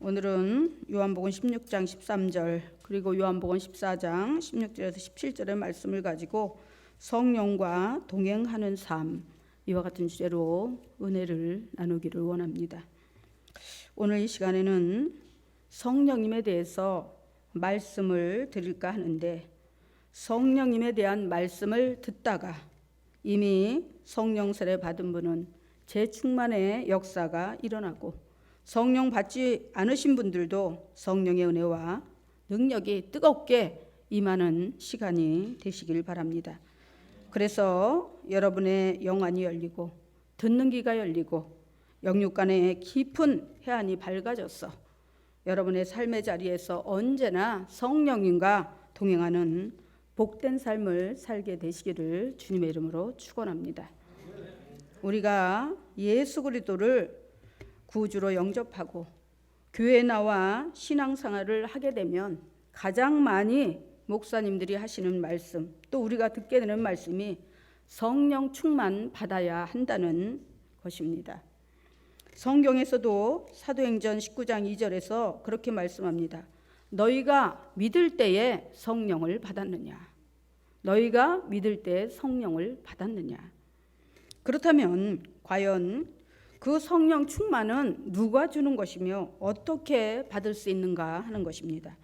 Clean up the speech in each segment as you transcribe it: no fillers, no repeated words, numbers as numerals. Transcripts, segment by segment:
오늘은 요한복음 16장 13절 그리고 요한복음 14장 16절에서 17절의 말씀을 가지고 성령과 동행하는 삶, 이와 같은 주제로 은혜를 나누기를 원합니다. 오늘 이 시간에는 성령님에 대해서 말씀을 드릴까 하는데, 성령님에 대한 말씀을 듣다가 이미 성령 세례 받은 분은 재충만의 역사가 일어나고, 성령 받지 않으신 분들도 성령의 은혜와 능력이 뜨겁게 임하는 시간이 되시길 바랍니다. 그래서 여러분의 영안이 열리고 듣는 귀가 열리고 영육간의 깊은 해안이 밝아져서 여러분의 삶의 자리에서 언제나 성령님과 동행하는 복된 삶을 살게 되시기를 주님의 이름으로 축원합니다. 우리가 예수 그리스도를 구주로 영접하고 교회에 나와 신앙생활을 하게 되면 가장 많이 목사님들이 하시는 말씀, 또 우리가 듣게 되는 말씀이 성령 충만 받아야 한다는 것입니다. 성경에서도 사도행전 19장 2절에서 그렇게 말씀합니다. 너희가 믿을 때에 성령을 받았느냐? 너희가 믿을 때에 성령을 받았느냐? 그렇다면 과연 그 성령 충만은 누가 주는 것이며 어떻게 받을 수 있는가 하는 것입니다.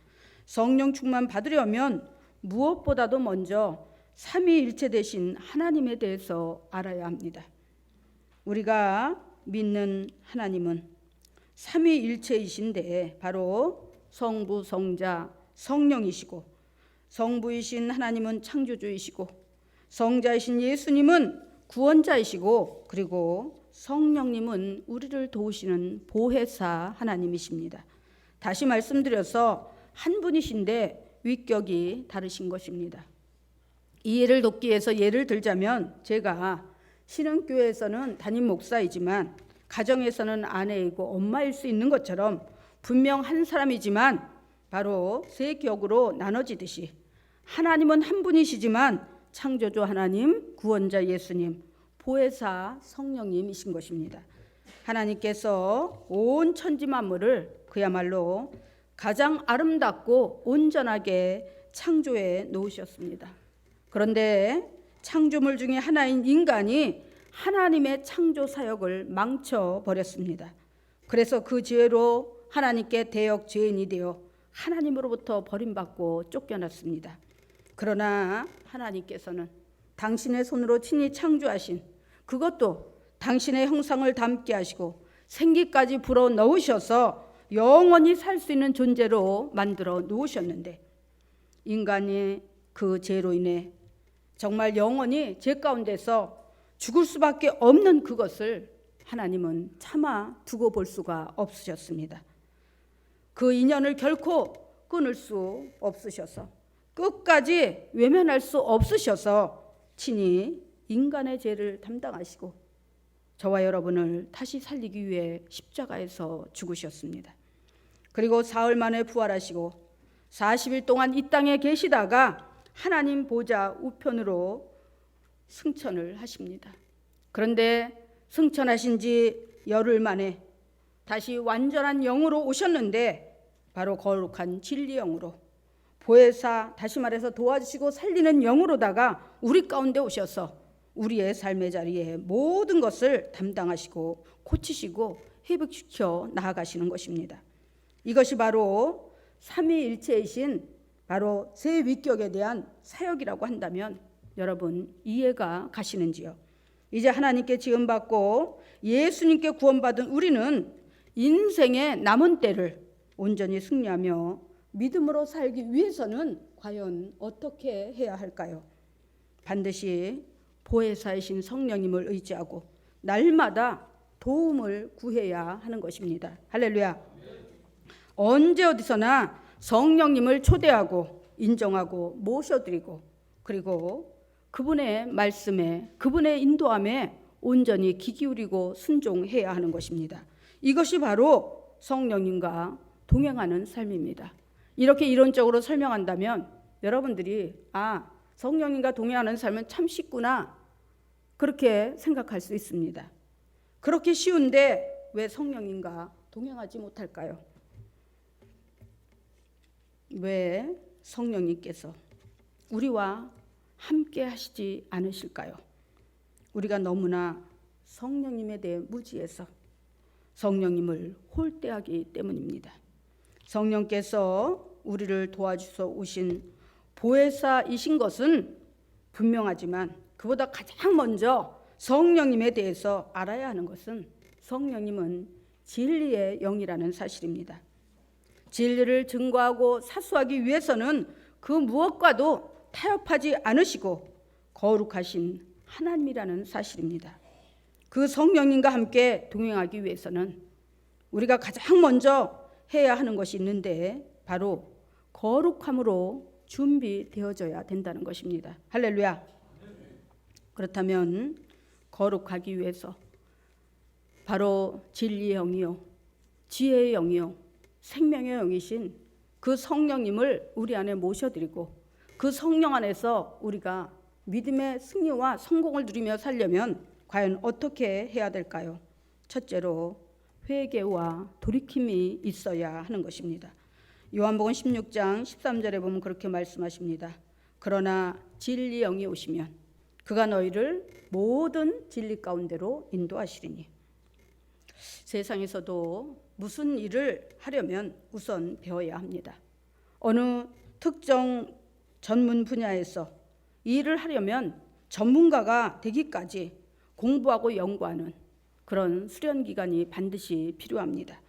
성령 충만 받으려면 무엇보다도 먼저 삼위일체 되신 하나님에 대해서 알아야 합니다. 우리가 믿는 하나님은 삼위일체이신데 바로 성부, 성자, 성령이시고, 성부이신 하나님은 창조주이시고, 성자이신 예수님은 구원자이시고, 그리고 성령님은 우리를 도우시는 보혜사 하나님이십니다. 다시 말씀드려서 한 분이신데 위격이 다르신 것입니다. 이 예를 돕기 위해서 예를 들자면, 제가 신흥교회에서는 담임 목사이지만 가정에서는 아내이고 엄마일 수 있는 것처럼 분명 한 사람이지만 바로 세 격으로 나눠지듯이 하나님은 한 분이시지만 창조주 하나님, 구원자 예수님, 보혜사 성령님이신 것입니다. 하나님께서 온 천지 만물을 그야말로 가장 아름답고 온전하게 창조해 놓으셨습니다. 그런데 창조물 중에 하나인 인간이 하나님의 창조 사역을 망쳐버렸습니다. 그래서 그 죄로 하나님께 대역 죄인이 되어 하나님으로부터 버림받고 쫓겨났습니다. 그러나 하나님께서는 당신의 손으로 친히 창조하신, 그것도 당신의 형상을 담게 하시고 생기까지 불어 넣으셔서 영원히 살 수 있는 존재로 만들어 놓으셨는데, 인간이 그 죄로 인해 정말 영원히 죄 가운데서 죽을 수밖에 없는 그것을 하나님은 차마 두고 볼 수가 없으셨습니다. 그 인연을 결코 끊을 수 없으셔서, 끝까지 외면할 수 없으셔서 친히 인간의 죄를 담당하시고 저와 여러분을 다시 살리기 위해 십자가에서 죽으셨습니다. 그리고 사흘 만에 부활하시고 40일 동안 이 땅에 계시다가 하나님 보좌 우편으로 승천을 하십니다. 그런데 승천하신 지 열흘 만에 다시 완전한 영으로 오셨는데, 바로 거룩한 진리 영으로, 보혜사, 다시 말해서 도와주시고 살리는 영으로다가 우리 가운데 오셔서 우리의 삶의 자리에 모든 것을 담당하시고 고치시고 회복시켜 나아가시는 것입니다. 이것이 바로 삼위일체이신 바로 세 위격에 대한 사역이라고 한다면 여러분 이해가 가시는지요? 이제 하나님께 지음받고 예수님께 구원받은 우리는 인생의 남은 때를 온전히 승리하며 믿음으로 살기 위해서는 과연 어떻게 해야 할까요? 반드시 보혜사이신 성령님을 의지하고 날마다 도움을 구해야 하는 것입니다. 할렐루야. 언제 어디서나 성령님을 초대하고 인정하고 모셔드리고, 그리고 그분의 말씀에, 그분의 인도함에 온전히 귀 기울이고 순종해야 하는 것입니다. 이것이 바로 성령님과 동행하는 삶입니다. 이렇게 이론적으로 설명한다면 여러분들이 성령님과 동행하는 삶은 참 쉽구나, 그렇게 생각할 수 있습니다. 그렇게 쉬운데 왜 성령님과 동행하지 못할까요? 왜 성령님께서 우리와 함께 하시지 않으실까요? 우리가 너무나 성령님에 대해 무지해서 성령님을 홀대하기 때문입니다. 성령께서 우리를 도와주셔 오신 보혜사이신 것은 분명하지만 그보다 가장 먼저 성령님에 대해서 알아야 하는 것은 성령님은 진리의 영이라는 사실입니다. 진리를 증거하고 사수하기 위해서는 그 무엇과도 타협하지 않으시고 거룩하신 하나님이라는 사실입니다. 그 성령님과 함께 동행하기 위해서는 우리가 가장 먼저 해야 하는 것이 있는데 바로 거룩함으로 준비되어져야 된다는 것입니다. 할렐루야. 그렇다면 거룩하기 위해서 바로 진리의 영이요 지혜의 영이요 생명의 영이신 그 성령님을 우리 안에 모셔드리고 그 성령 안에서 우리가 믿음의 승리와 성공을 누리며 살려면 과연 어떻게 해야 될까요? 첫째로 회개와 돌이킴이 있어야 하는 것입니다. 요한복음 16장 13절에 보면 그렇게 말씀하십니다. 그러나 진리 영이 오시면 그가 너희를 모든 진리 가운데로 인도하시리니. 세상에서도 무슨 일을 하려면 우선 배워야 합니다. 어느 특정 전문 분야에서 일을 하려면 전문가가 되기까지 공부하고 연구하는 그런 수련 기간이 반드시 필요합니다.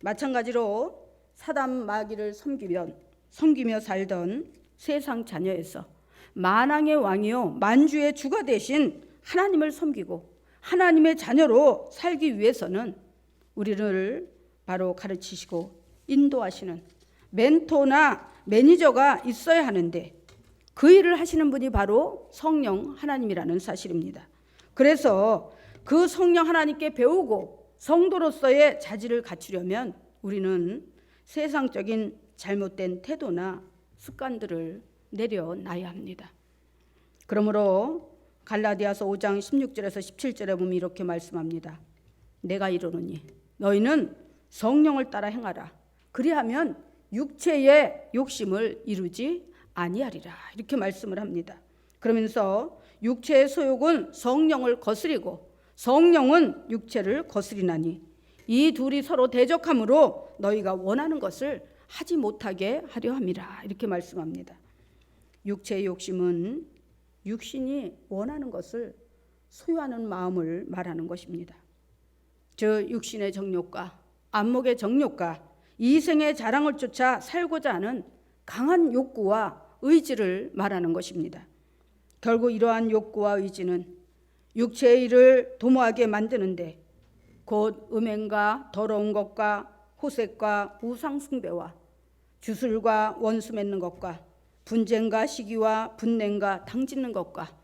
마찬가지로 사단 마귀를 섬기며 살던 세상 자녀에서 만왕의 왕이요 만주의 주가 되신 하나님을 섬기고 하나님의 자녀로 살기 위해서는 우리를 바로 가르치시고 인도하시는 멘토나 매니저가 있어야 하는데 그 일을 하시는 분이 바로 성령 하나님이라는 사실입니다. 그래서 그 성령 하나님께 배우고 성도로서의 자질을 갖추려면 우리는 세상적인 잘못된 태도나 습관들을 내려놔야 합니다. 그러므로 갈라디아서 5장 16절에서 17절에 보면 이렇게 말씀합니다. 내가 이르노니 너희는 성령을 따라 행하라. 그리하면 육체의 욕심을 이루지 아니하리라. 이렇게 말씀을 합니다. 그러면서 육체의 소욕은 성령을 거스리고 성령은 육체를 거스리나니 이 둘이 서로 대적함으로 너희가 원하는 것을 하지 못하게 하려 함이라. 이렇게 말씀합니다. 육체의 욕심은 육신이 원하는 것을 소유하는 마음을 말하는 것입니다. 저 육신의 정욕과 안목의 정욕과 이생의 자랑을 쫓아 살고자 하는 강한 욕구와 의지를 말하는 것입니다. 결국 이러한 욕구와 의지는 육체의 일을 도모하게 만드는데 곧 음행과 더러운 것과 호색과 우상숭배와 주술과 원수 맺는 것과 분쟁과 시기와 분냉과 당짓는 것과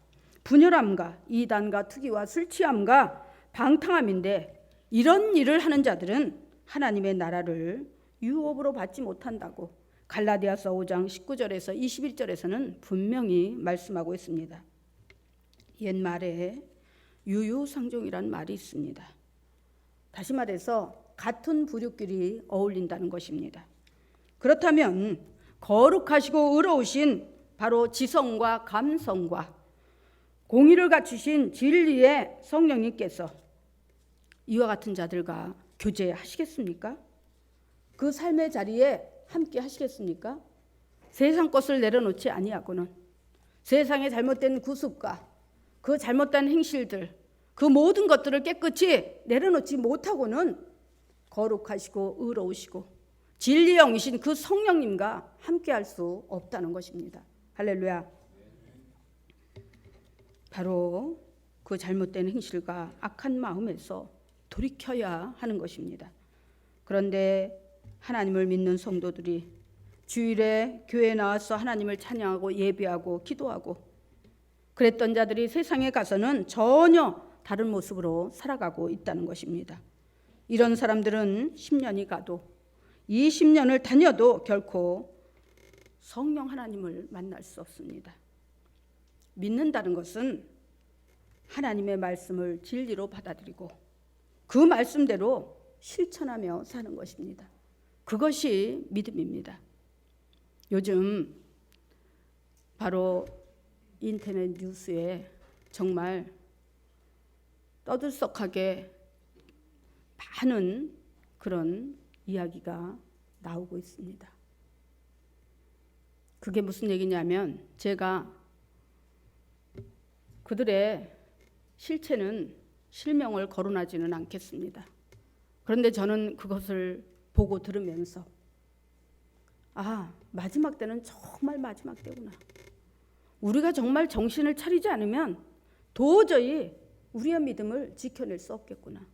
분열함과 이단과 투기와 술 취함과 방탕함인데 이런 일을 하는 자들은 하나님의 나라를 유업으로 받지 못한다고 갈라디아서 5장 19절에서 21절에서는 분명히 말씀하고 있습니다. 옛말에 유유상종이란 말이 있습니다. 다시 말해서 같은 부류끼리 어울린다는 것입니다. 그렇다면 거룩하시고 의로우신 바로 지성과 감성과 공의를 갖추신 진리의 성령님께서 이와 같은 자들과 교제하시겠습니까? 그 삶의 자리에 함께 하시겠습니까? 세상 것을 내려놓지 아니하고는 세상의 잘못된 구습과 그 잘못된 행실들 그 모든 것들을 깨끗이 내려놓지 못하고는 거룩하시고 의로우시고 진리의 영이신 그 성령님과 함께 할 수 없다는 것입니다. 할렐루야. 바로 그 잘못된 행실과 악한 마음에서 돌이켜야 하는 것입니다. 그런데 하나님을 믿는 성도들이 주일에 교회에 나와서 하나님을 찬양하고 예배하고 기도하고 그랬던 자들이 세상에 가서는 전혀 다른 모습으로 살아가고 있다는 것입니다. 이런 사람들은 10년이 가도 20년을 다녀도 결코 성령 하나님을 만날 수 없습니다. 믿는다는 것은 하나님의 말씀을 진리로 받아들이고 그 말씀대로 실천하며 사는 것입니다. 그것이 믿음입니다. 요즘 바로 인터넷 뉴스에 정말 떠들썩하게 많은 그런 이야기가 나오고 있습니다. 그게 무슨 얘기냐면 제가 그들의 실체는 실명을 거론하지는 않겠습니다. 그런데 저는 그것을 보고 들으면서 마지막 때는 정말 마지막 때구나. 우리가 정말 정신을 차리지 않으면 도저히 우리의 믿음을 지켜낼 수 없겠구나.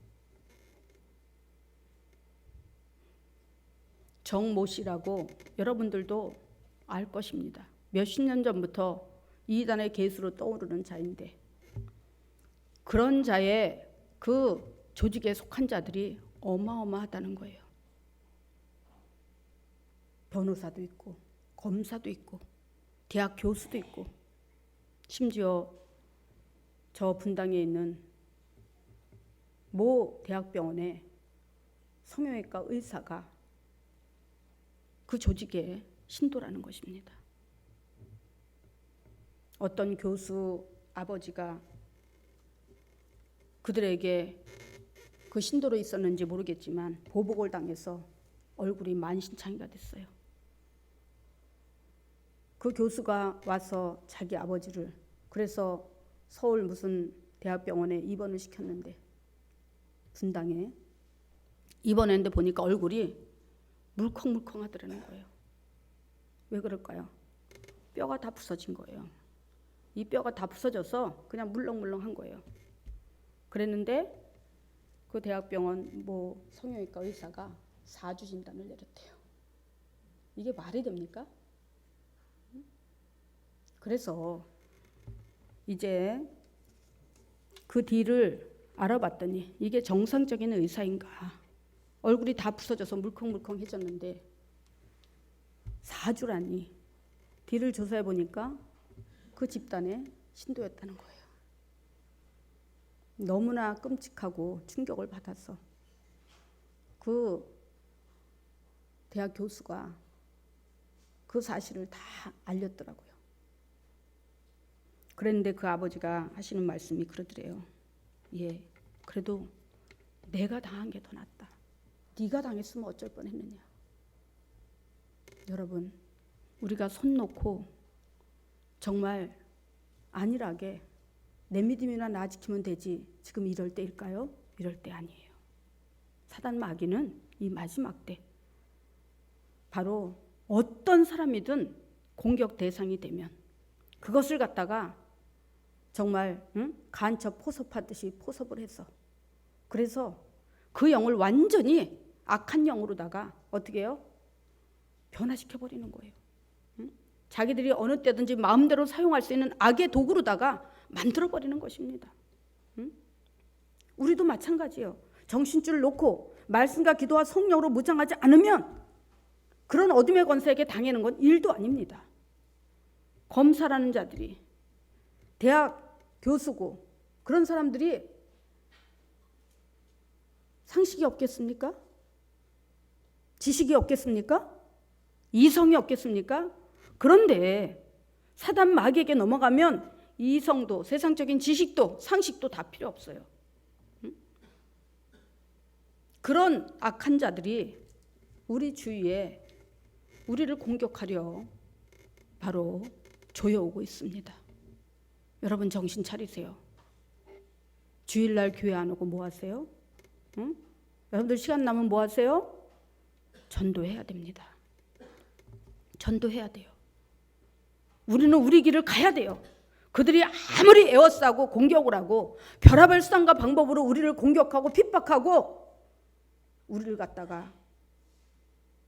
정모 씨라고 여러분들도 알 것입니다. 몇십 년 전부터 이단의 개수로 떠오르는 자인데 그런 자의 그 조직에 속한 자들이 어마어마하다는 거예요. 변호사도 있고 검사도 있고 대학 교수도 있고 심지어 저 분당에 있는 모 대학병원의 성형외과 의사가 그 조직의 신도라는 것입니다. 어떤 교수 아버지가 그들에게 그 신도로 있었는지 모르겠지만 보복을 당해서 얼굴이 만신창이가 됐어요. 그 교수가 와서 자기 아버지를 그래서 서울 무슨 대학병원에 입원을 시켰는데 분당에 입원했는데 보니까 얼굴이 물컹물컹하더라는 거예요. 왜 그럴까요? 뼈가 다 부서진 거예요. 이 뼈가 다 부서져서 그냥 물렁물렁한 거예요. 그랬는데 그 대학병원 뭐 성형외과 의사가 4주 진단을 내렸대요. 이게 말이 됩니까? 그래서 이제 그 뒤를 알아봤더니 이게 정상적인 의사인가? 얼굴이 다 부서져서 물컹물컹해졌는데 4주라니. 뒤를 조사해 보니까 그 집단의 신도였다는 거예요. 너무나 끔찍하고 충격을 받아서 그 대학 교수가 그 사실을 다 알렸더라고요. 그랬는데 그 아버지가 하시는 말씀이 그러더래요. 그래도 내가 당한 게 더 낫다. 네가 당했으면 어쩔 뻔했느냐. 여러분, 우리가 손 놓고 정말 안일하게 내 믿음이나 나 지키면 되지 지금 이럴 때일까요? 이럴 때 아니에요. 사단 마귀는 이 마지막 때 바로 어떤 사람이든 공격 대상이 되면 그것을 갖다가 정말 간첩 포섭하듯이 포섭을 해서 그래서 그 영을 완전히 악한 영으로다가 어떻게 해요? 변화시켜버리는 거예요. 자기들이 어느 때든지 마음대로 사용할 수 있는 악의 도구로다가 만들어버리는 것입니다. 우리도 마찬가지예요. 정신줄을 놓고 말씀과 기도와 성령으로 무장하지 않으면 그런 어둠의 권세에게 당하는 건 일도 아닙니다. 검사라는 자들이 대학 교수고 그런 사람들이 상식이 없겠습니까? 지식이 없겠습니까? 이성이 없겠습니까? 그런데 사단 마귀에게 넘어가면 이성도 세상적인 지식도 상식도 다 필요 없어요. 그런 악한 자들이 우리 주위에 우리를 공격하려 바로 조여오고 있습니다. 여러분 정신 차리세요. 주일날 교회 안 오고 뭐 하세요? 여러분들 시간 나면 뭐 하세요? 전도해야 됩니다. 전도해야 돼요. 우리는 우리 길을 가야 돼요. 그들이 아무리 에워싸고 공격을 하고 별의별 수단과 방법으로 우리를 공격하고 핍박하고 우리를 갖다가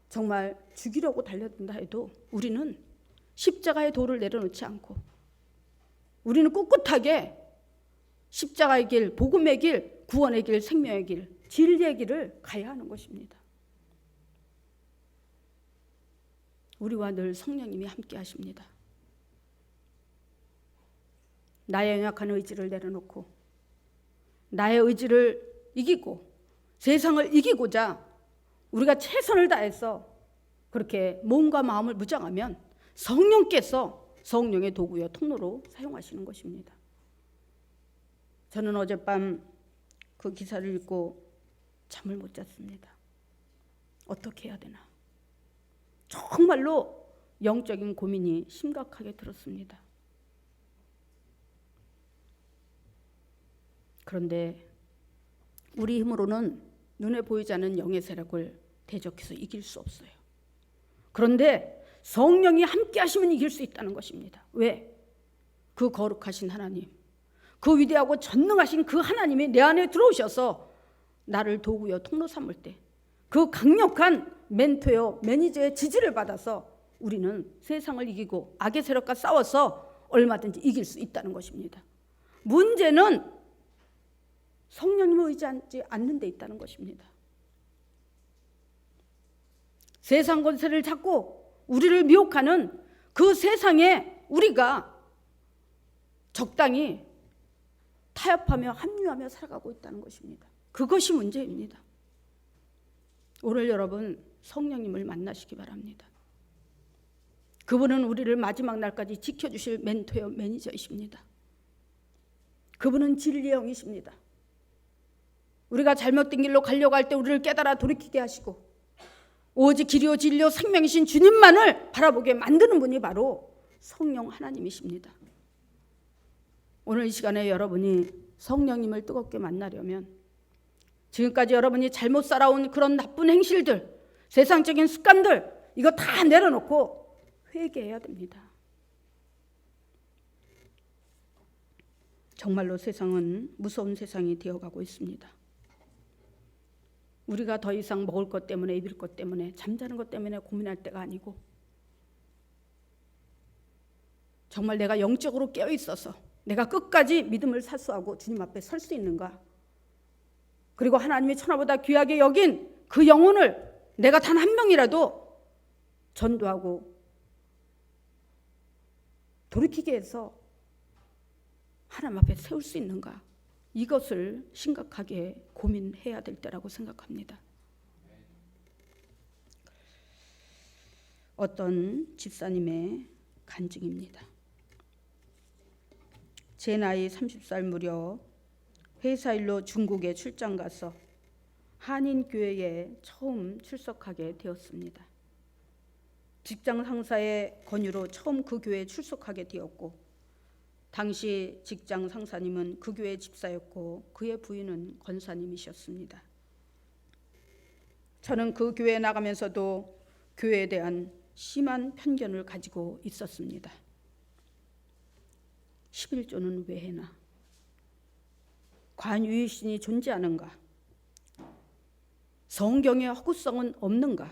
정말 죽이려고 달려든다 해도 우리는 십자가의 돌을 내려놓지 않고 우리는 꿋꿋하게 십자가의 길, 복음의 길, 구원의 길, 생명의 길, 진리의 길을 가야 하는 것입니다. 우리와 늘 성령님이 함께 하십니다. 나의 연약한 의지를 내려놓고 나의 의지를 이기고 세상을 이기고자 우리가 최선을 다해서 그렇게 몸과 마음을 무장하면 성령께서 성령의 도구요 통로로 사용하시는 것입니다. 저는 어젯밤 그 기사를 읽고 잠을 못 잤습니다. 어떻게 해야 되나? 정말로 영적인 고민이 심각하게 들었습니다. 그런데 우리 힘으로는 눈에 보이지 않는 영의 세력을 대적해서 이길 수 없어요. 그런데 성령이 함께 하시면 이길 수 있다는 것입니다. 왜? 그 거룩하신 하나님, 그 위대하고 전능하신 그 하나님이 내 안에 들어오셔서 나를 도구여 통로 삼을 때 그 강력한 멘토요 매니저의 지지를 받아서 우리는 세상을 이기고 악의 세력과 싸워서 얼마든지 이길 수 있다는 것입니다. 문제는 성령님을 의지하지 않는 데 있다는 것입니다. 세상 권세를 잡고 우리를 미혹하는 그 세상에 우리가 적당히 타협하며 합류하며 살아가고 있다는 것입니다. 그것이 문제입니다. 오늘 여러분 성령님을 만나시기 바랍니다. 그분은 우리를 마지막 날까지 지켜주실 멘토요 매니저이십니다. 그분은 진리의 영이십니다. 우리가 잘못된 길로 가려고 할 때 우리를 깨달아 돌이키게 하시고 오직 길이요 진리요 생명이신 주님만을 바라보게 만드는 분이 바로 성령 하나님이십니다. 오늘 이 시간에 여러분이 성령님을 뜨겁게 만나려면 지금까지 여러분이 잘못 살아온 그런 나쁜 행실들, 세상적인 습관들 이거 다 내려놓고 회개해야 됩니다. 정말로 세상은 무서운 세상이 되어가고 있습니다. 우리가 더 이상 먹을 것 때문에 입을 것 때문에 잠자는 것 때문에 고민할 때가 아니고 정말 내가 영적으로 깨어 있어서 내가 끝까지 믿음을 사수하고 주님 앞에 설 수 있는가? 그리고 하나님이 천하보다 귀하게 여긴 그 영혼을 내가 단 한 명이라도 전도하고 돌이키게 해서 하나님 앞에 세울 수 있는가? 이것을 심각하게 고민해야 될 때라고 생각합니다. 어떤 집사님의 간증입니다. 제 나이 30살 무렵 회사 일로 중국에 출장 가서 한인교회에 처음 출석하게 되었습니다. 직장 상사의 권유로 처음 그 교회에 출석하게 되었고 당시 직장 상사님은 그 교회 집사였고 그의 부인은 권사님이셨습니다. 저는 그 교회에 나가면서도 교회에 대한 심한 편견을 가지고 있었습니다. 11조는 왜 해나? 관유의신이 존재하는가? 성경의 허구성은 없는가?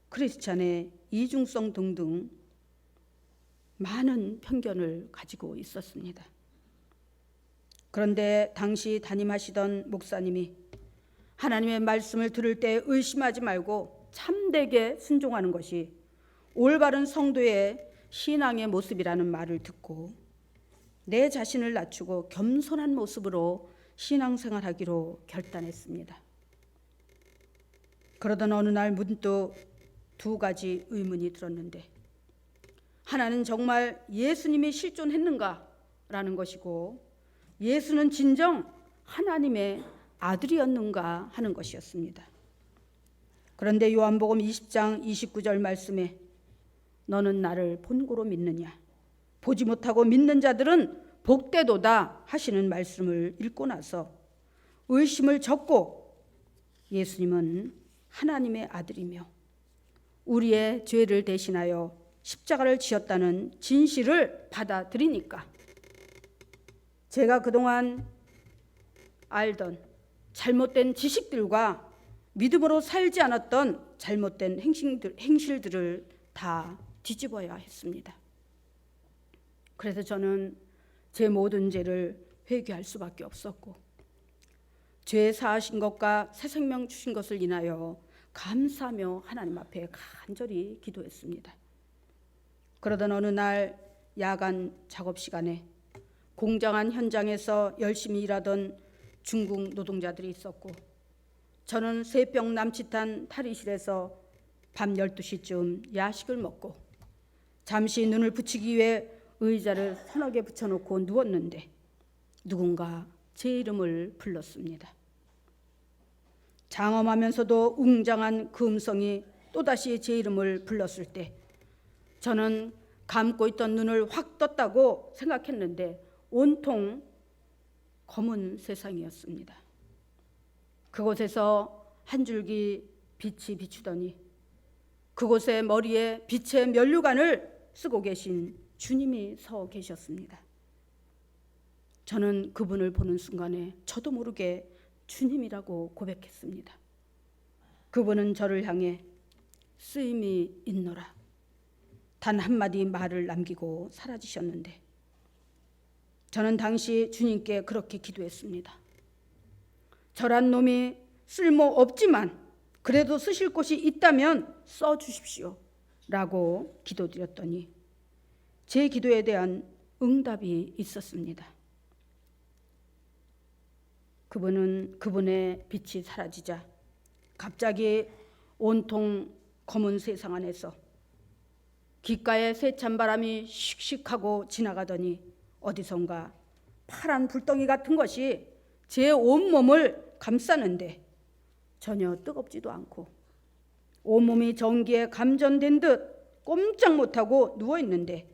크리스찬의 이중성 등등 많은 편견을 가지고 있었습니다. 그런데 당시 담임하시던 목사님이 하나님의 말씀을 들을 때 의심하지 말고 참되게 순종하는 것이 올바른 성도의 신앙의 모습이라는 말을 듣고 내 자신을 낮추고 겸손한 모습으로 신앙생활하기로 결단했습니다. 그러던 어느 날 문득 두 가지 의문이 들었는데 하나는 정말 예수님이 실존했는가라는 것이고 예수는 진정 하나님의 아들이었는가 하는 것이었습니다. 그런데 요한복음 20장 29절 말씀에 너는 나를 본고로 믿느냐? 보지 못하고 믿는 자들은 복되도다 하시는 말씀을 읽고 나서 의심을 접고 예수님은 하나님의 아들이며 우리의 죄를 대신하여 십자가를 지었다는 진실을 받아들이니까 제가 그동안 알던 잘못된 지식들과 믿음으로 살지 않았던 잘못된 행실들을 다 뒤집어야 했습니다. 그래서 저는 제 모든 죄를 회개할 수밖에 없었고 죄 사하신 것과 새 생명 주신 것을 인하여 감사하며 하나님 앞에 간절히 기도했습니다. 그러던 어느 날 야간 작업 시간에 공장 안 현장에서 열심히 일하던 중국 노동자들이 있었고 저는 새벽 남짓한 탈의실에서 밤 12시쯤 야식을 먹고 잠시 눈을 붙이기 위해 의자를 서너 개 붙여놓고 누웠는데 누군가 제 이름을 불렀습니다. 장엄하면서도 웅장한 그 음성이 또다시 제 이름을 불렀을 때 저는 감고 있던 눈을 확 떴다고 생각했는데 온통 검은 세상이었습니다. 그곳에서 한 줄기 빛이 비추더니 그곳에 머리에 빛의 면류관을 쓰고 계신 주님이 서 계셨습니다. 저는 그분을 보는 순간에 저도 모르게 주님이라고 고백했습니다. 그분은 저를 향해 쓰임이 있노라 단 한마디 말을 남기고 사라지셨는데 저는 당시 주님께 그렇게 기도했습니다. 저란 놈이 쓸모없지만 그래도 쓰실 곳이 있다면 써주십시오 라고 기도드렸더니 제 기도에 대한 응답이 있었습니다. 그분의 빛이 사라지자 갑자기 온통 검은 세상 안에서 귓가에 세찬 바람이 씩씩하고 지나가더니 어디선가 파란 불덩이 같은 것이 제 온몸을 감싸는데 전혀 뜨겁지도 않고 온몸이 전기에 감전된 듯 꼼짝 못하고 누워있는데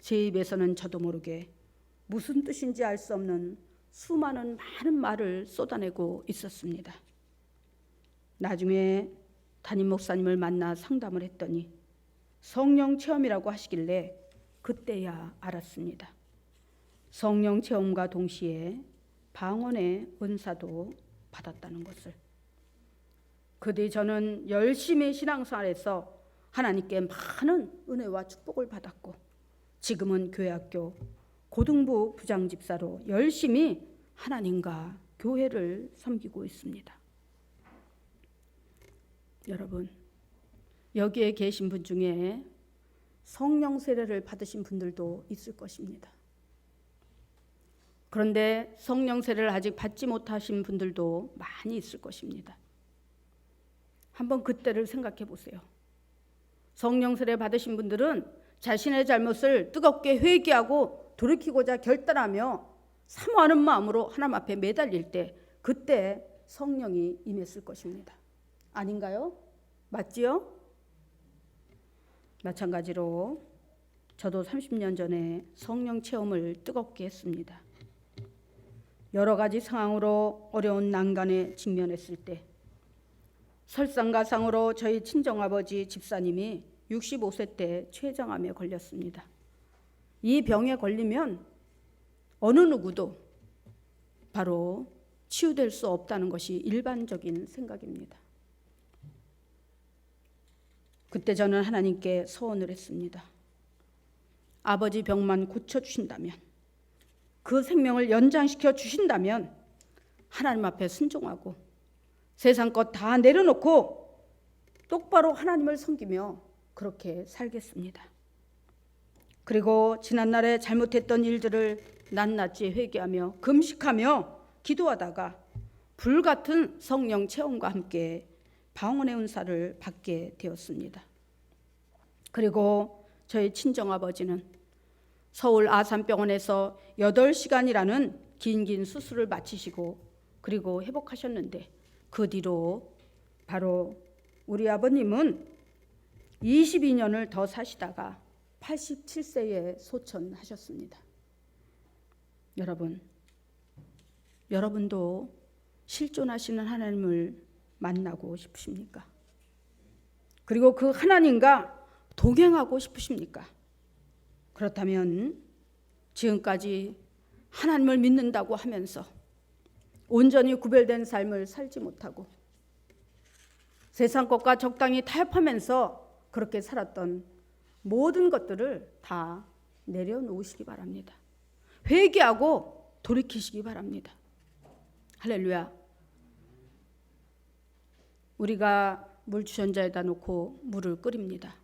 제 입에서는 저도 모르게 무슨 뜻인지 알 수 없는 수많은 많은 말을 쏟아내고 있었습니다. 나중에 담임 목사님을 만나 상담을 했더니 성령 체험이라고 하시길래 그때야 알았습니다. 성령 체험과 동시에 방언의 은사도 받았다는 것을. 그 뒤 저는 열심히 신앙생활에서 하나님께 많은 은혜와 축복을 받았고 지금은 교회학교 고등부 부장집사로 열심히 하나님과 교회를 섬기고 있습니다. 여러분, 여기에 계신 분 중에 성령 세례를 받으신 분들도 있을 것입니다. 그런데 성령 세례를 아직 받지 못하신 분들도 많이 있을 것입니다. 한번 그때를 생각해 보세요. 성령 세례 받으신 분들은 자신의 잘못을 뜨겁게 회개하고 돌이키고자 결단하며 사모하는 마음으로 하나님 앞에 매달릴 때 그때 성령이 임했을 것입니다. 아닌가요? 맞지요? 마찬가지로 저도 30년 전에 성령 체험을 뜨겁게 했습니다. 여러 가지 상황으로 어려운 난간에 직면했을 때 설상가상으로 저희 친정아버지 집사님이 65세 때 췌장암에 걸렸습니다. 이 병에 걸리면 어느 누구도 바로 치유될 수 없다는 것이 일반적인 생각입니다. 그때 저는 하나님께 서원을 했습니다. 아버지 병만 고쳐주신다면, 그 생명을 연장시켜 주신다면 하나님 앞에 순종하고 세상 것 다 내려놓고 똑바로 하나님을 섬기며 그렇게 살겠습니다. 그리고 지난날에 잘못했던 일들을 낱낱이 회개하며 금식하며 기도하다가 불같은 성령 체험과 함께 방언의 은사를 받게 되었습니다. 그리고 저희 친정아버지는 서울 아산병원에서 8시간이라는 긴 수술을 마치시고 그리고 회복하셨는데 그 뒤로 바로 우리 아버님은 22년을 더 사시다가 87세에 소천하셨습니다. 여러분도 실존하시는 하나님을 만나고 싶으십니까? 그리고 그 하나님과 동행하고 싶으십니까? 그렇다면 지금까지 하나님을 믿는다고 하면서 온전히 구별된 삶을 살지 못하고 세상 것과 적당히 타협하면서 그렇게 살았던 모든 것들을 다 내려놓으시기 바랍니다. 회개하고 돌이키시기 바랍니다. 할렐루야. 우리가 물 주전자에다 놓고 물을 끓입니다.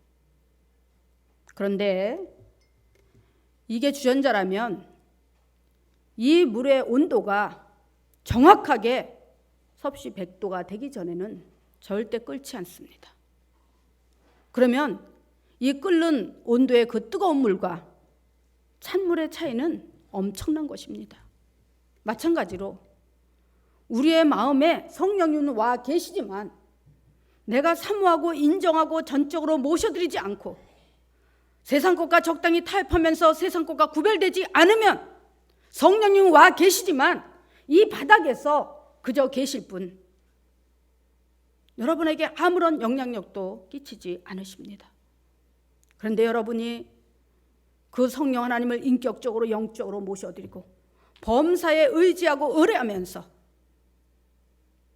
그런데 이게 주전자라면 이 물의 온도가 정확하게 섭씨 100도가 되기 전에는 절대 끓지 않습니다. 그러면 이 끓는 온도의 그 뜨거운 물과 찬물의 차이는 엄청난 것입니다. 마찬가지로 우리의 마음에 성령님은 와 계시지만 내가 사모하고 인정하고 전적으로 모셔드리지 않고 세상 것과 적당히 타협하면서 세상 것과 구별되지 않으면 성령님은 와 계시지만 이 바닥에서 그저 계실 뿐 여러분에게 아무런 영향력도 끼치지 않으십니다. 그런데 여러분이 그 성령 하나님을 인격적으로 영적으로 모셔드리고 범사에 의지하고 의뢰하면서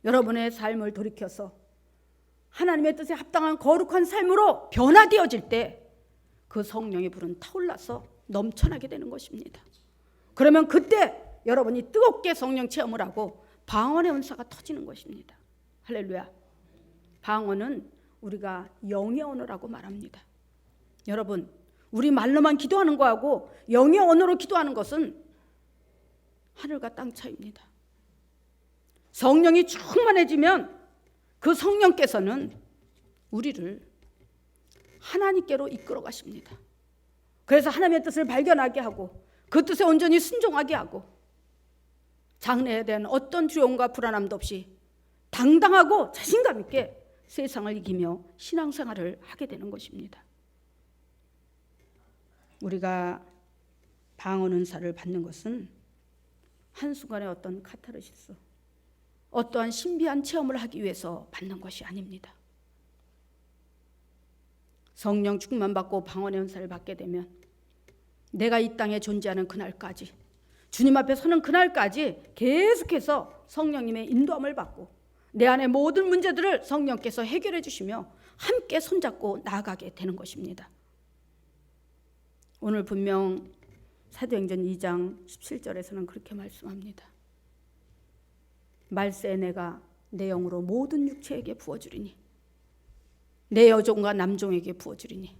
여러분의 삶을 돌이켜서 하나님의 뜻에 합당한 거룩한 삶으로 변화되어질 때 그 성령의 불은 타올라서 넘쳐나게 되는 것입니다. 그러면 그때 여러분이 뜨겁게 성령 체험을 하고 방언의 은사가 터지는 것입니다. 할렐루야. 방언은 우리가 영의 언어라고 말합니다. 여러분, 우리 말로만 기도하는 거하고 영의 언어로 기도하는 것은 하늘과 땅 차이입니다. 성령이 충만해지면 그 성령께서는 우리를 하나님께로 이끌어 가십니다. 그래서 하나님의 뜻을 발견하게 하고 그 뜻에 온전히 순종하게 하고 장래에 대한 어떤 두려움과 불안함도 없이 당당하고 자신감 있게 세상을 이기며 신앙생활을 하게 되는 것입니다. 우리가 방언 은사를 받는 것은 한순간의 어떤 카타르시스, 어떠한 신비한 체험을 하기 위해서 받는 것이 아닙니다. 성령 충만 받고 방언의 은사를 받게 되면 내가 이 땅에 존재하는 그날까지, 주님 앞에 서는 그날까지 계속해서 성령님의 인도함을 받고 내 안의 모든 문제들을 성령께서 해결해 주시며 함께 손잡고 나아가게 되는 것입니다. 오늘 분명 사도행전 2장 17절에서는 그렇게 말씀합니다. 말세에 내가 내 영으로 모든 육체에게 부어주리니 내 여종과 남종에게 부어주리니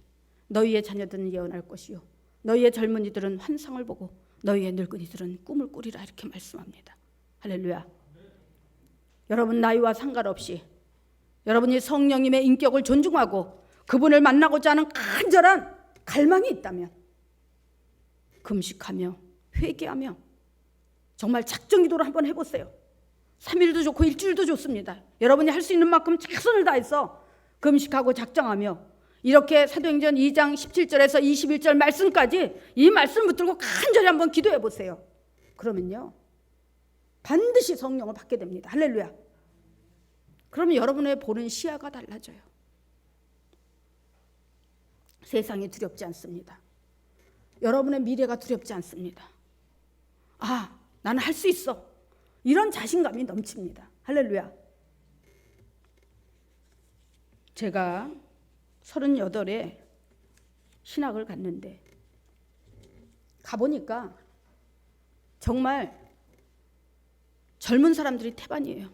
너희의 자녀들은 예언할 것이요 너희의 젊은이들은 환상을 보고 너희의 늙은이들은 꿈을 꾸리라 이렇게 말씀합니다. 할렐루야. 여러분 나이와 상관없이 여러분이 성령님의 인격을 존중하고 그분을 만나고자 하는 간절한 갈망이 있다면 금식하며 회개하며 정말 작정기도를 한번 해보세요. 3일도 좋고 일주일도 좋습니다. 여러분이 할 수 있는 만큼 최선을 다해서 금식하고 작정하며 이렇게 사도행전 2장 17절에서 21절 말씀까지 이 말씀 붙들고 간절히 한번 기도해 보세요. 그러면요 반드시 성령을 받게 됩니다. 할렐루야. 그러면 여러분의 보는 시야가 달라져요. 세상이 두렵지 않습니다. 여러분의 미래가 두렵지 않습니다. 아, 나는 할 수 있어. 이런 자신감이 넘칩니다. 할렐루야. 제가 38에 신학을 갔는데 가보니까 정말 젊은 사람들이 태반이에요.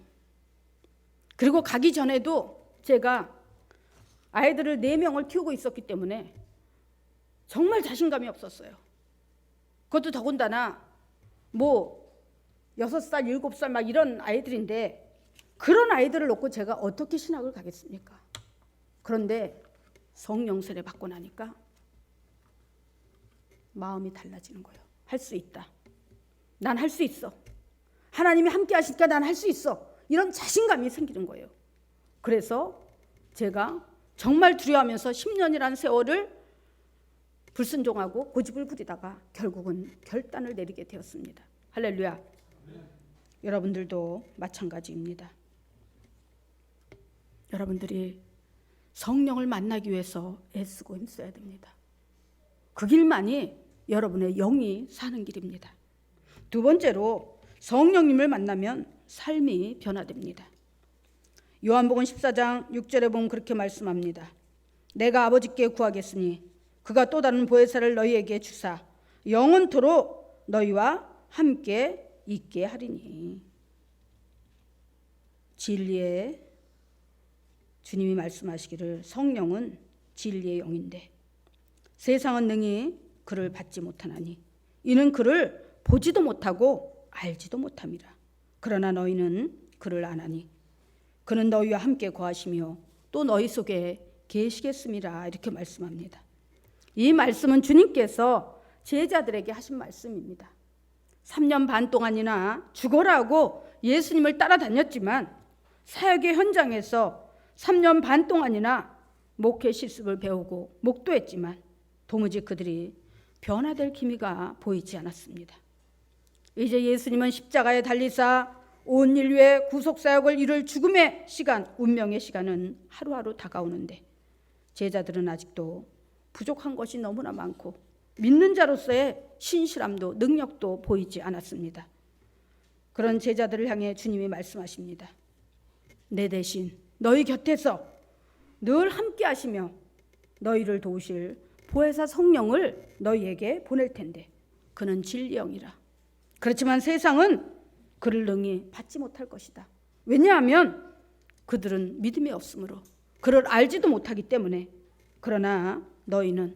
그리고 가기 전에도 제가 아이들을 4명을 키우고 있었기 때문에 정말 자신감이 없었어요. 그것도 더군다나 6살, 7살 막 이런 아이들인데 그런 아이들을 놓고 제가 어떻게 신학을 가겠습니까? 그런데 성령 세례 받고 나니까 마음이 달라지는 거예요. 할 수 있다. 난 할 수 있어. 하나님이 함께 하시니까 난 할 수 있어. 이런 자신감이 생기는 거예요. 그래서 제가 정말 두려워하면서 10년이라는 세월을 불순종하고 고집을 부리다가 결국은 결단을 내리게 되었습니다. 할렐루야. 여러분들도 마찬가지입니다. 여러분들이 성령을 만나기 위해서 애쓰고 힘써야 됩니다. 그 길만이 여러분의 영이 사는 길입니다. 두 번째로 성령님을 만나면 삶이 변화됩니다. 요한복음 14장 6절에 보면 그렇게 말씀합니다. 내가 아버지께 구하겠으니 그가 또 다른 보혜사를 너희에게 주사 영원토록 너희와 함께 있게 하리니. 진리의 주님이 말씀하시기를 성령은 진리의 영인데 세상은 능히 그를 받지 못하나니 이는 그를 보지도 못하고 알지도 못함이라. 그러나 너희는 그를 아나니 그는 너희와 함께 거하시며 또 너희 속에 계시겠음이라 이렇게 말씀합니다. 이 말씀은 주님께서 제자들에게 하신 말씀입니다. 3년 반 동안이나 죽어라고 예수님을 따라다녔지만 사역의 현장에서 3년 반 동안이나 목회 실습을 배우고 목도했지만 도무지 그들이 변화될 기미가 보이지 않았습니다. 이제 예수님은 십자가에 달리사 온 인류의 구속사역을 이룰 죽음의 시간, 운명의 시간은 하루하루 다가오는데 제자들은 아직도 부족한 것이 너무나 많고 믿는 자로서의 신실함도 능력도 보이지 않았습니다. 그런 제자들을 향해 주님이 말씀하십니다. 내 대신 너희 곁에서 늘 함께 하시며 너희를 도우실 보혜사 성령을 너희에게 보낼 텐데 그는 진리의 영이라. 그렇지만 세상은 그를 능히 받지 못할 것이다. 왜냐하면 그들은 믿음이 없으므로 그를 알지도 못하기 때문에. 그러나 너희는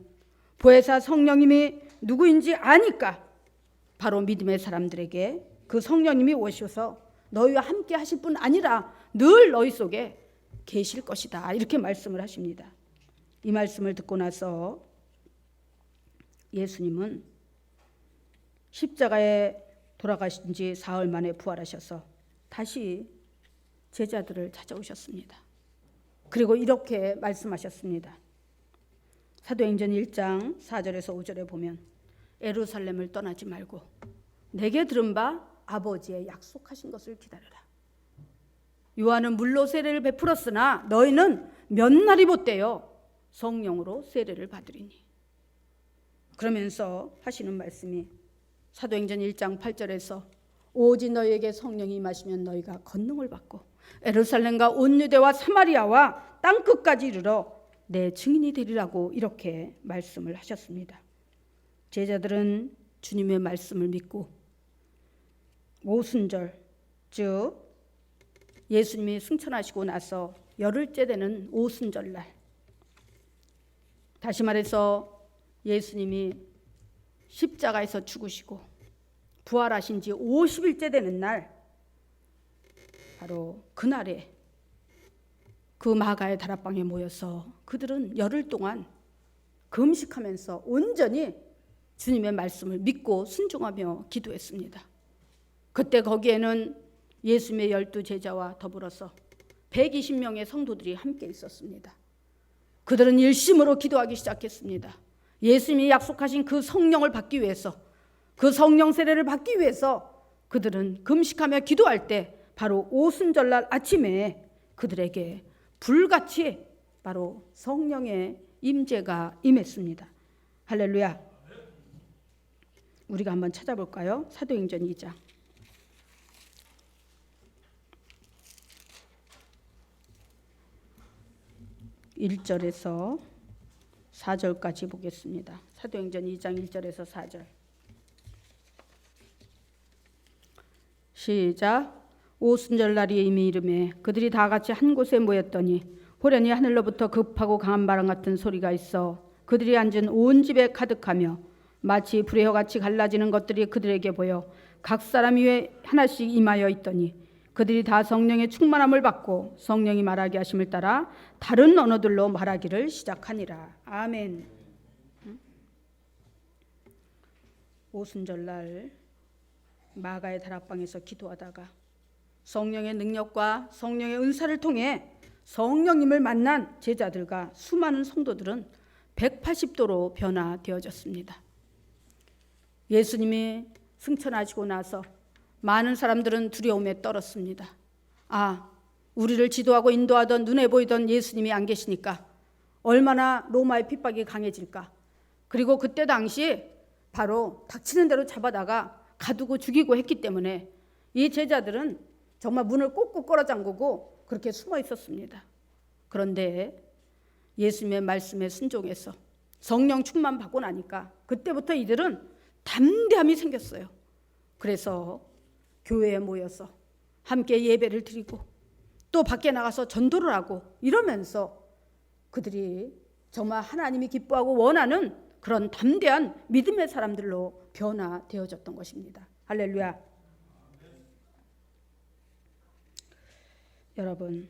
보혜사 성령님이 누구인지 아니까 바로 믿음의 사람들에게 그 성령님이 오셔서 너희와 함께 하실 뿐 아니라 늘 너희 속에 계실 것이다. 이렇게 말씀을 하십니다. 이 말씀을 듣고 나서 예수님은 십자가에 돌아가신 지 사흘 만에 부활하셔서 다시 제자들을 찾아오셨습니다. 그리고 이렇게 말씀하셨습니다. 사도행전 1장 4절에서 5절에 보면 예루살렘을 떠나지 말고 내게 들은 바 아버지의 약속하신 것을 기다려라. 요한은 물로 세례를 베풀었으나 너희는 몇 날이 못되어 성령으로 세례를 받으리니. 그러면서 하시는 말씀이 사도행전 1장 8절에서 오직 너희에게 성령이 임하시면 너희가 권능을 받고 예루살렘과 온 유대와 사마리아와 땅끝까지 이르러 내 증인이 되리라고 이렇게 말씀을 하셨습니다. 제자들은 주님의 말씀을 믿고 오순절, 즉 예수님이 승천하시고 나서 열흘째 되는 오순절날, 다시 말해서 예수님이 십자가에서 죽으시고 부활하신 지 50일째 되는 날, 바로 그날에 그 마가의 다락방에 모여서 그들은 열흘 동안 금식하면서 온전히 주님의 말씀을 믿고 순종하며 기도했습니다. 그때 거기에는 예수님의 12제자와 더불어서 120명의 성도들이 함께 있었습니다. 그들은 일심으로 기도하기 시작했습니다. 예수님이 약속하신 그 성령을 받기 위해서, 그 성령 세례를 받기 위해서 그들은 금식하며 기도할 때 바로 오순절날 아침에 그들에게 불같이 바로 성령의 임재가 임했습니다. 할렐루야. 우리가 한번 찾아볼까요? 사도행전 2장 1절에서 4절까지 보겠습니다. 사도행전 2장 1절에서 4절. 시작. 오순절 날이 이미 이르매 그들이 다 같이 한 곳에 모였더니 호련히 하늘로부터 급하고 강한 바람 같은 소리가 있어 그들이 앉은 온 집에 가득하며 마치 불의 혀같이 갈라지는 것들이 그들에게 보여 각 사람 위에 하나씩 임하여 있더니 그들이 다 성령의 충만함을 받고 성령이 말하게 하심을 따라 다른 언어들로 말하기를 시작하니라. 아멘. 오순절날 마가의 다락방에서 기도하다가 성령의 능력과 성령의 은사를 통해 성령님을 만난 제자들과 수많은 성도들은 180도로 변화되어졌습니다. 예수님이 승천하시고 나서 많은 사람들은 두려움에 떨었습니다. 아, 우리를 지도하고 인도하던 눈에 보이던 예수님이 안 계시니까 얼마나 로마의 핍박이 강해질까. 그리고 그때 당시 바로 닥치는 대로 잡아다가 가두고 죽이고 했기 때문에 이 제자들은 정말 문을 꼭꼭 걸어 잠그고 그렇게 숨어 있었습니다. 그런데 예수님의 말씀에 순종해서 성령 충만 받고 나니까 그때부터 이들은 담대함이 생겼어요. 그래서 교회에 모여서 함께 예배를 드리고 또 밖에 나가서 전도를 하고 이러면서 그들이 정말 하나님이 기뻐하고 원하는 그런 담대한 믿음의 사람들로 변화되어졌던 것입니다. 할렐루야. 여러분,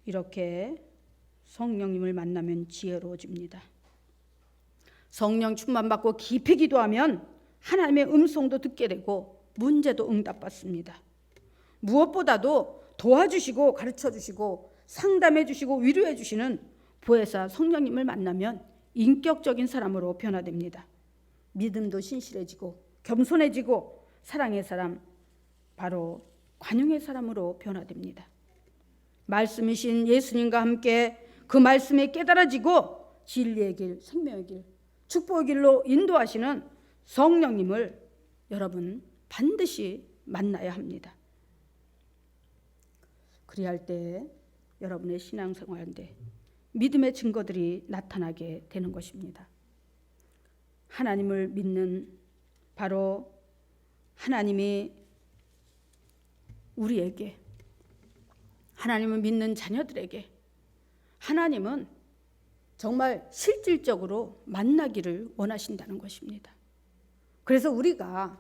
이렇게 성령님을 만나면 지혜로워집니다. 성령 충만받고 깊이 기도하면 하나님의 음성도 듣게 되고 문제도 응답받습니다. 무엇보다도 도와주시고 가르쳐주시고 상담해주시고 위로해주시는 보혜사 성령님을 만나면 인격적인 사람으로 변화됩니다. 믿음도 신실해지고 겸손해지고 사랑의 사람, 바로 관용의 사람으로 변화됩니다. 말씀이신 예수님과 함께 그 말씀에 깨달아지고 진리의 길, 생명의 길, 축복의 길로 인도하시는 성령님을 여러분 반드시 만나야 합니다. 그리할 때 여러분의 신앙생활인데 믿음의 증거들이 나타나게 되는 것입니다. 하나님을 믿는, 바로 하나님이 우리에게, 하나님을 믿는 자녀들에게 하나님은 정말 실질적으로 만나기를 원하신다는 것입니다. 그래서 우리가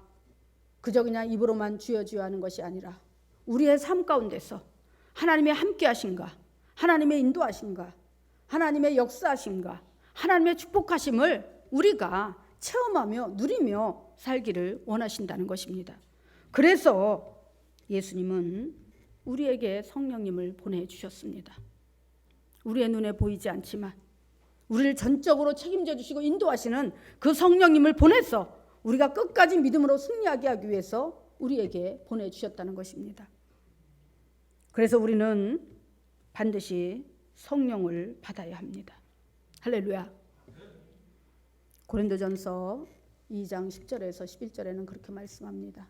그저 그냥 입으로만 주여 주여 하는 것이 아니라 우리의 삶 가운데서 하나님의 함께 하신가, 하나님의 인도하신가, 하나님의 역사하신가, 하나님의 축복하심을 우리가 체험하며 누리며 살기를 원하신다는 것입니다. 그래서 예수님은 우리에게 성령님을 보내주셨습니다. 우리의 눈에 보이지 않지만 우리를 전적으로 책임져 주시고 인도하시는 그 성령님을 보내서 우리가 끝까지 믿음으로 승리하게 하기 위해서 우리에게 보내주셨다는 것입니다. 그래서 우리는 반드시 성령을 받아야 합니다. 할렐루야. 고린도전서 2장 10절에서 11절에는 그렇게 말씀합니다.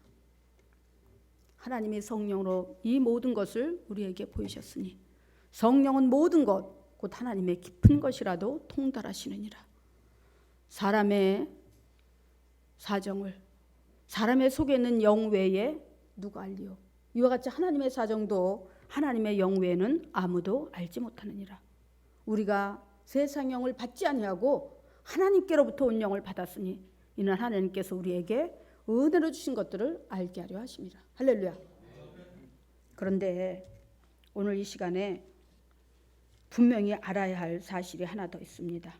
하나님이 성령으로 이 모든 것을 우리에게 보이셨으니 성령은 모든 것 곧 하나님의 깊은 것이라도 통달하시느니라. 사람의 사정을 사람의 속에 있는 영 외에 누가 알리요? 이와 같이 하나님의 사정도 하나님의 영 외에는 아무도 알지 못하느니라. 우리가 세상 영을 받지 아니하고 하나님께로부터 온 영을 받았으니 이는 하나님께서 우리에게 은혜로 주신 것들을 알게 하려 하심이라. 할렐루야. 그런데 오늘 이 시간에 분명히 알아야 할 사실이 하나 더 있습니다.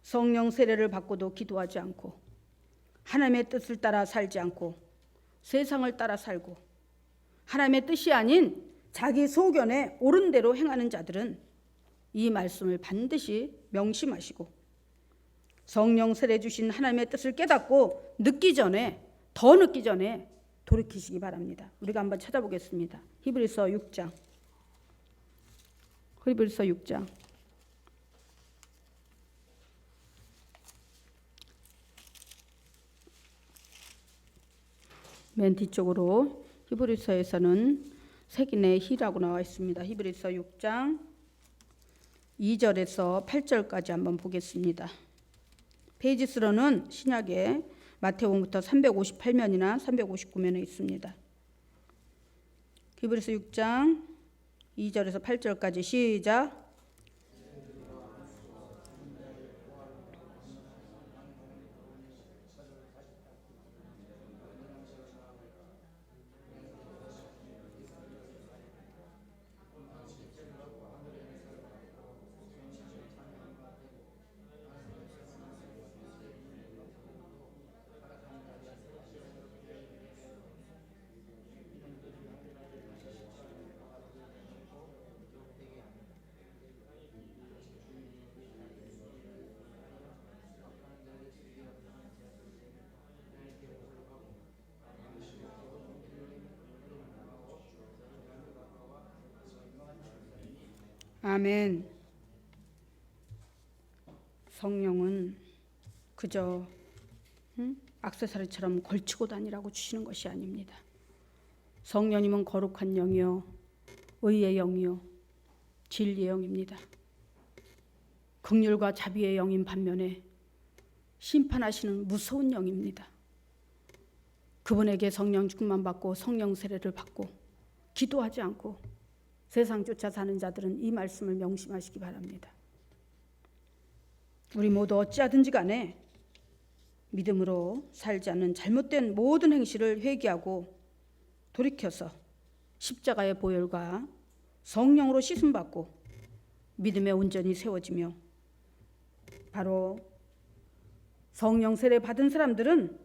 성령 세례를 받고도 기도하지 않고 하나님의 뜻을 따라 살지 않고 세상을 따라 살고 하나님의 뜻이 아닌 자기 소견에 옳은 대로 행하는 자들은 이 말씀을 반드시 명심하시고 성령 세례 주신 하나님의 뜻을 깨닫고 더 늦기 전에 돌이키시기 바랍니다. 우리가 한번 찾아보겠습니다. 히브리서 6장. 맨 뒤쪽으로 히브리서에서는 색인의 희라고 나와 있습니다. 히브리서 6장 2절에서 8절까지 한번 보겠습니다. 페이지 수로는 신약의 마태복음부터 358면이나 359면에 있습니다. 히브리서 6장 2절에서 8절까지 시작. 아멘. 성령은 그저 액세서리처럼 걸치고 다니라고 주시는 것이 아닙니다. 성령님은 거룩한 영이요 의의 영이요 진리의 영입니다. 긍휼과 자비의 영인 반면에 심판하시는 무서운 영입니다. 그분에게 성령 충만 받고 성령 세례를 받고 기도하지 않고 세상 쫓아 사는 자들은 이 말씀을 명심하시기 바랍니다. 우리 모두 어찌하든지 간에 믿음으로 살지 않는 잘못된 모든 행실을 회개하고 돌이켜서 십자가의 보혈과 성령으로 씻음받고 믿음의 온전히 세워지며 바로 성령 세례 받은 사람들은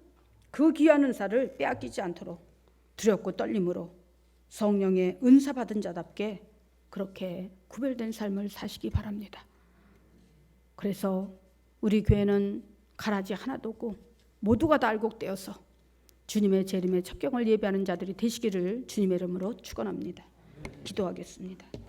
그 귀한 은사를 빼앗기지 않도록 두렵고 떨림으로 성령의 은사 받은 자답게 그렇게 구별된 삶을 사시기 바랍니다. 그래서 우리 교회는 가라지 하나도 없고 모두가 다 알곡되어서 주님의 재림의 첫 경을 예배하는 자들이 되시기를 주님의 이름으로 축원합니다. 기도하겠습니다.